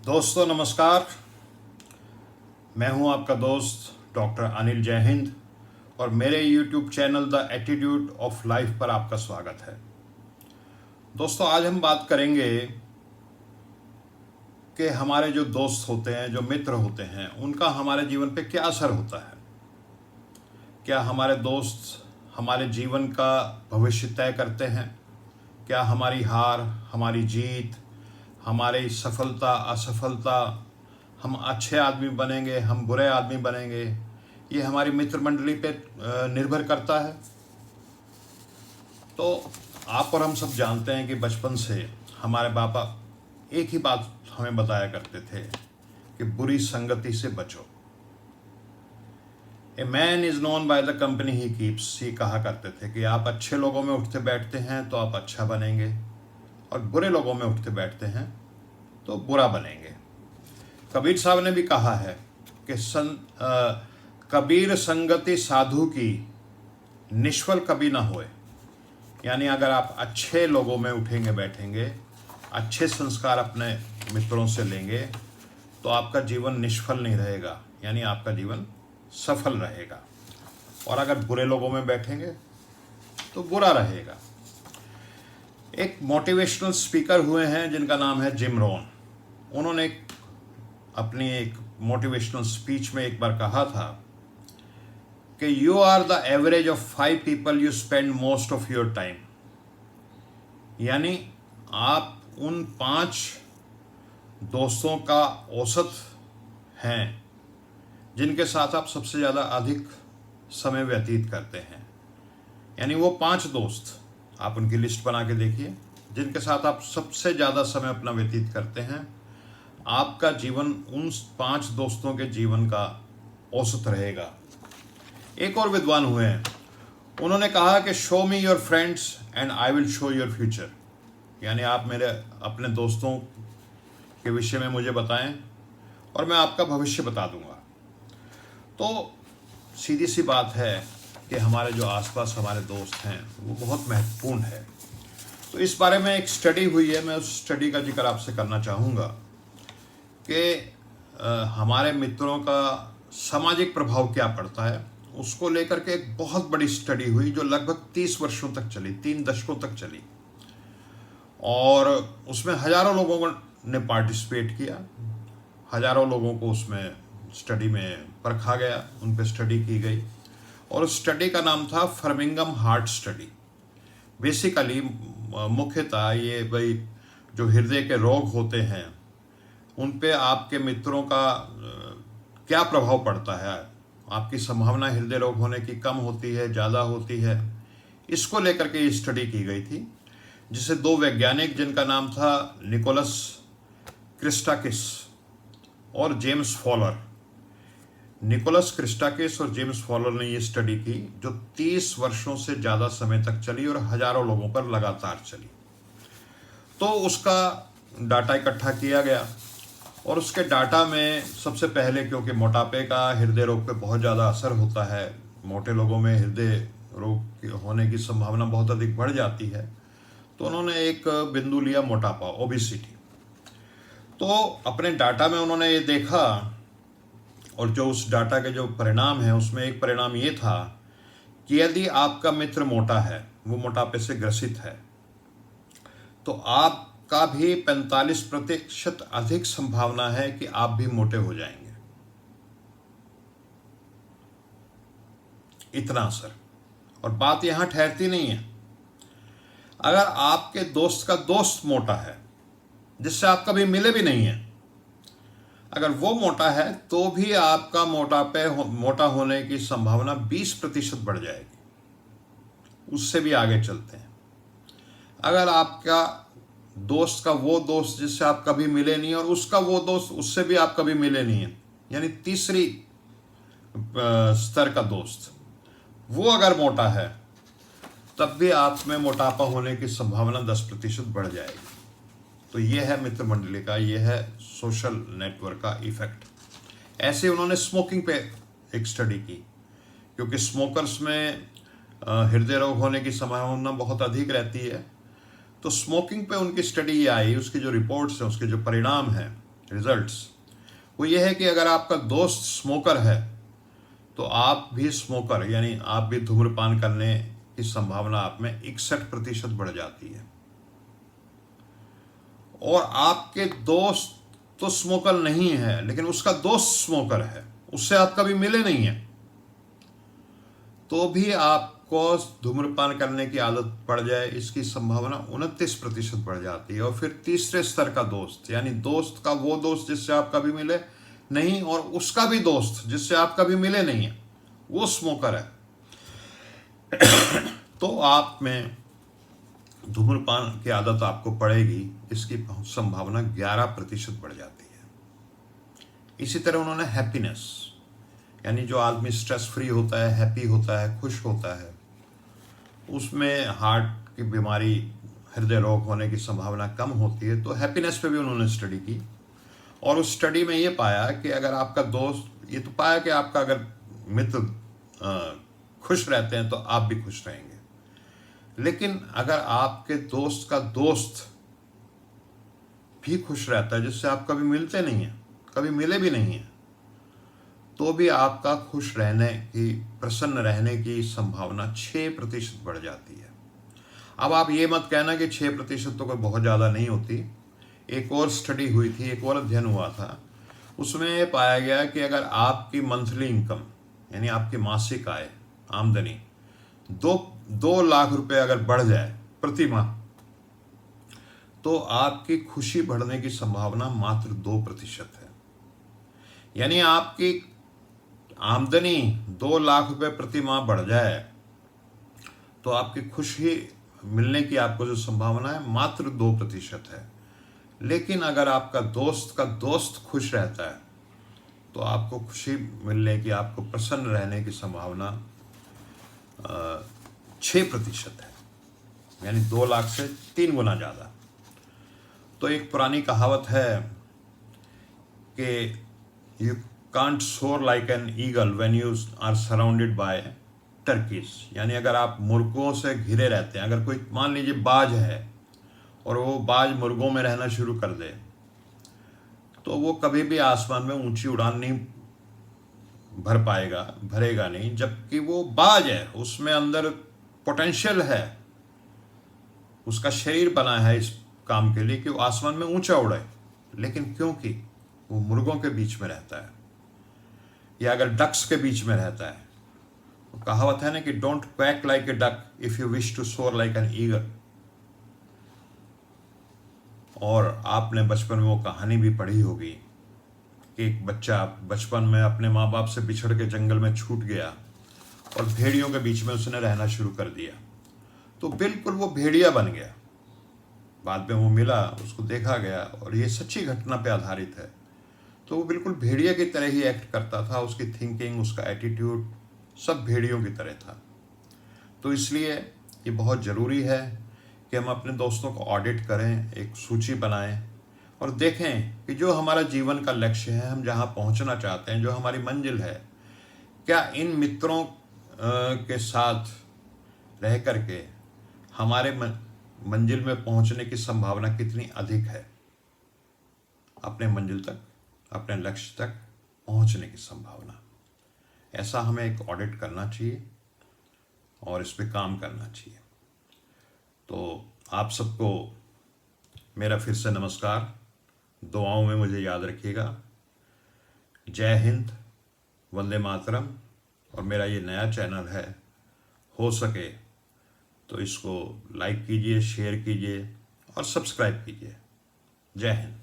दोस्तों नमस्कार। मैं हूं आपका दोस्त डॉक्टर अनिल जय हिंद और मेरे YouTube channel the attitude of life पर आपका स्वागत है। दोस्तों आज हम बात करेंगे कि हमारे जो दोस्त होते हैं, जो मित्र होते हैं, उनका हमारे जीवन पे क्या असर होता है। क्या हमारे दोस्त हमारे जीवन का भविष्य तय करते हैं? क्या हमारी हार, हमारी जीत, हमारी सफलता असफलता, हम अच्छे आदमी बनेंगे, हम बुरे आदमी बनेंगे, ये हमारी मित्र मंडली पे निर्भर करता है। तो आप और हम सब जानते हैं कि बचपन से हमारे पापा एक ही बात हमें बताया करते थे कि बुरी संगति से बचो। A man is known by the company he keeps, ये कहा करते थे कि आप अच्छे लोगों में उठते बैठते हैं तो आप अच्छा बनेंगे और बुरे लोगों में उठते बैठते हैं तो बुरा बनेंगे। कबीर साहब ने भी कहा है कि कबीर संगति साधु की निष्फल कभी ना होए। यानी अगर आप अच्छे लोगों में उठेंगे बैठेंगे, अच्छे संस्कार अपने मित्रों से लेंगे तो आपका जीवन निष्फल नहीं रहेगा, यानी आपका जीवन सफल रहेगा। और अगर बुरे लोगों में बैठेंगे तो बुरा रहेगा। एक मोटिवेशनल स्पीकर हुए हैं जिनका नाम है जिम रोहन। उन्होंने अपनी एक मोटिवेशनल स्पीच में एक बार कहा था कि you are the average of 5 people you spend most of your time. यानी आप उन 5 दोस्तों का औसत हैं जिनके साथ आप सबसे ज़्यादा अधिक समय व्यतीत करते हैं। यानी वो 5 दोस्त, आप उनकी लिस्ट बना के देखिए, जिनके साथ आप सबसे ज़्यादा समय अपना व्यतीत करते हैं। आपका जीवन उन 5 दोस्तों के जीवन का औसत रहेगा। एक और विद्वान हुए हैं, उन्होंने कहा कि show me your friends and I will show your future. यानी आप मेरे अपने दोस्तों के विषय में मुझे बताएं और मैं आपका भविष्य बता दूंगा। तो सीधी सी बात है कि हमारे जो आसपास हमारे दोस्त हैं वो बहुत महत्वपूर्ण है। तो इस बारे में एक स्टडी हुई है, मैं उस स्टडी का जिक्र आपसे करना चाहूँगा कि हमारे मित्रों का सामाजिक प्रभाव क्या पड़ता है। उसको लेकर के एक बहुत बड़ी स्टडी हुई जो लगभग 30 वर्षों तक चली, 3 दशकों तक चली, और उसमें हज़ारों लोगों ने पार्टिसिपेट किया। हज़ारों लोगों को उसमें स्टडी में परखा गया, उन पर स्टडी की गई और उस स्टडी का नाम था फर्मिंगम हार्ट स्टडी। बेसिकली मुख्यतः ये भाई जो हृदय के रोग होते हैं उन पे आपके मित्रों का क्या प्रभाव पड़ता है, आपकी संभावना हृदय रोग होने की कम होती है, ज़्यादा होती है, इसको लेकर के ये स्टडी की गई थी, जिसे 2 वैज्ञानिक जिनका नाम था निकोलस क्रिस्टाकिस और जेम्स फॉलर, निकोलस क्रिस्टाकिस और जेम्स फॉलर ने ये स्टडी की जो 30 वर्षों से ज़्यादा समय तक चली और हज़ारों लोगों पर लगातार चली। तो उसका डाटा इकट्ठा किया गया और उसके डाटा में सबसे पहले, क्योंकि मोटापे का हृदय रोग पे बहुत ज़्यादा असर होता है, मोटे लोगों में हृदय रोग होने की संभावना बहुत अधिक बढ़ जाती है, तो उन्होंने एक बिंदु लिया मोटापा, ओबेसिटी। तो अपने डाटा में उन्होंने ये देखा और जो उस डाटा के जो परिणाम हैं उसमें एक परिणाम ये था कि यदि आपका मित्र मोटा है, वो मोटापे से ग्रसित है, तो आपका भी 45% अधिक संभावना है कि आप भी मोटे हो जाएंगे। इतना असर। और बात यहां ठहरती नहीं है। अगर आपके दोस्त का दोस्त मोटा है जिससे आप कभी मिले भी नहीं हैं, अगर वो मोटा है तो भी आपका मोटा होने की संभावना 20% बढ़ जाएगी। उससे भी आगे चलते हैं। अगर आपका दोस्त का वो दोस्त जिससे आप कभी मिले नहीं और उसका वो दोस्त उससे भी आप कभी मिले नहीं हैं, यानी तीसरी स्तर का दोस्त, वो अगर मोटा है तब भी आप में मोटापा होने की संभावना 10% बढ़ जाएगी। तो ये है मित्र मंडली का, ये है सोशल नेटवर्क का इफेक्ट। ऐसे उन्होंने स्मोकिंग पे एक स्टडी की, क्योंकि स्मोकर्स में हृदय रोग होने की संभावना बहुत अधिक रहती है। तो स्मोकिंग पे उनकी स्टडी आई, उसकी जो रिपोर्ट्स हैं, उसके जो परिणाम हैं, रिजल्ट्स, वो ये है कि अगर आपका दोस्त स्मोकर है तो आप भी स्मोकर यानी आप भी धूम्रपान करने की संभावना आप में 61% बढ़ जाती है। और आपके दोस्त तो स्मोकर नहीं है लेकिन उसका दोस्त स्मोकर है, उससे आप कभी मिले नहीं है, तो भी आपको धूम्रपान करने की आदत पड़ जाए इसकी संभावना 29% बढ़ जाती है। और फिर तीसरे स्तर का दोस्त यानी दोस्त का वो दोस्त जिससे आप कभी मिले नहीं और उसका भी दोस्त जिससे आप कभी मिले नहीं है, वो स्मोकर है, तो आप में धूम्रपान की आदत आपको पड़ेगी, इसकी संभावना 11% बढ़ जाती है। इसी तरह उन्होंने हैप्पीनेस यानी जो आदमी स्ट्रेस फ्री होता है, हैप्पी होता है, खुश होता है, उसमें हार्ट की बीमारी, हृदय रोग होने की संभावना कम होती है। तो हैप्पीनेस पे भी उन्होंने स्टडी की और उस स्टडी में ये पाया कि अगर आपका दोस्त, ये तो पाया कि आपका अगर मित्र खुश रहते हैं तो आप भी खुश रहेंगे, लेकिन अगर आपके दोस्त का दोस्त भी खुश रहता है जिससे आप कभी मिलते नहीं हैं, कभी मिले भी नहीं हैं, तो भी आपका खुश रहने की, प्रसन्न रहने की संभावना 6% बढ़ जाती है। अब आप ये मत कहना कि 6% तो कोई बहुत ज़्यादा नहीं होती। एक और स्टडी हुई थी, एक और अध्ययन हुआ था, उसमें ये पाया गया कि अगर आपकी मंथली इनकम यानी आपकी मासिक आय, आमदनी 2 लाख रुपए अगर बढ़ जाए प्रति माह, तो आपकी खुशी बढ़ने की संभावना मात्र 2% है। यानी आपकी आमदनी 2 लाख रुपए प्रति माह बढ़ जाए तो आपकी खुशी मिलने की आपको जो संभावना है मात्र 2% है। लेकिन अगर आपका दोस्त खुश रहता है तो आपको खुशी मिलने की, आपको प्रसन्न रहने की संभावना 6% है, यानी 2 लाख से 3 गुना ज़्यादा। तो एक पुरानी कहावत है कि you can't soar like an eagle when you are surrounded by turkeys, यानी अगर आप मुर्गों से घिरे रहते हैं, अगर कोई मान लीजिए बाज है और वो बाज मुर्गों में रहना शुरू कर दे, तो वो कभी भी आसमान में ऊंची उड़ान नहीं भरेगा नहीं, जबकि वो बाज है, उसमें अंदर पोटेंशियल है, उसका शरीर बना है इस काम के लिए कि वो आसमान में ऊंचा उड़े, लेकिन क्योंकि वो मुर्गों के बीच में रहता है या अगर डक्स के बीच में रहता है, तो कहावत है ना कि don't quack like a duck if you wish to soar like an eagle. और आपने बचपन में वो कहानी भी पढ़ी होगी कि एक बच्चा बचपन में अपने माँ बाप से बिछड़ के जंगल में छूट गया और भेड़ियों के बीच में उसने रहना शुरू कर दिया, तो बिल्कुल वो भेड़िया बन गया। बाद में वो मिला, उसको देखा गया और ये सच्ची घटना पे आधारित है, तो वो बिल्कुल भेड़िया की तरह ही एक्ट करता था, उसकी थिंकिंग, उसका एटीट्यूड सब भेड़ियों की तरह था। तो इसलिए ये बहुत ज़रूरी है कि हम अपने दोस्तों को ऑडिट करें, एक सूची बनाएं और देखें कि जो हमारा जीवन का लक्ष्य है, हम जहाँ पहुँचना चाहते हैं, जो हमारी मंजिल है, क्या इन मित्रों के साथ रह करके हमारे मंजिल में पहुँचने की संभावना कितनी अधिक है, अपने मंजिल तक, अपने लक्ष्य तक पहुँचने की संभावना। ऐसा हमें एक ऑडिट करना चाहिए और इस पे काम करना चाहिए। तो आप सबको मेरा फिर से नमस्कार, दुआओं में मुझे याद रखिएगा। जय हिंद, वंदे मातरम। और मेरा ये नया चैनल है, हो सके तो इसको लाइक कीजिए, शेयर कीजिए और सब्सक्राइब कीजिए। जय हिंद।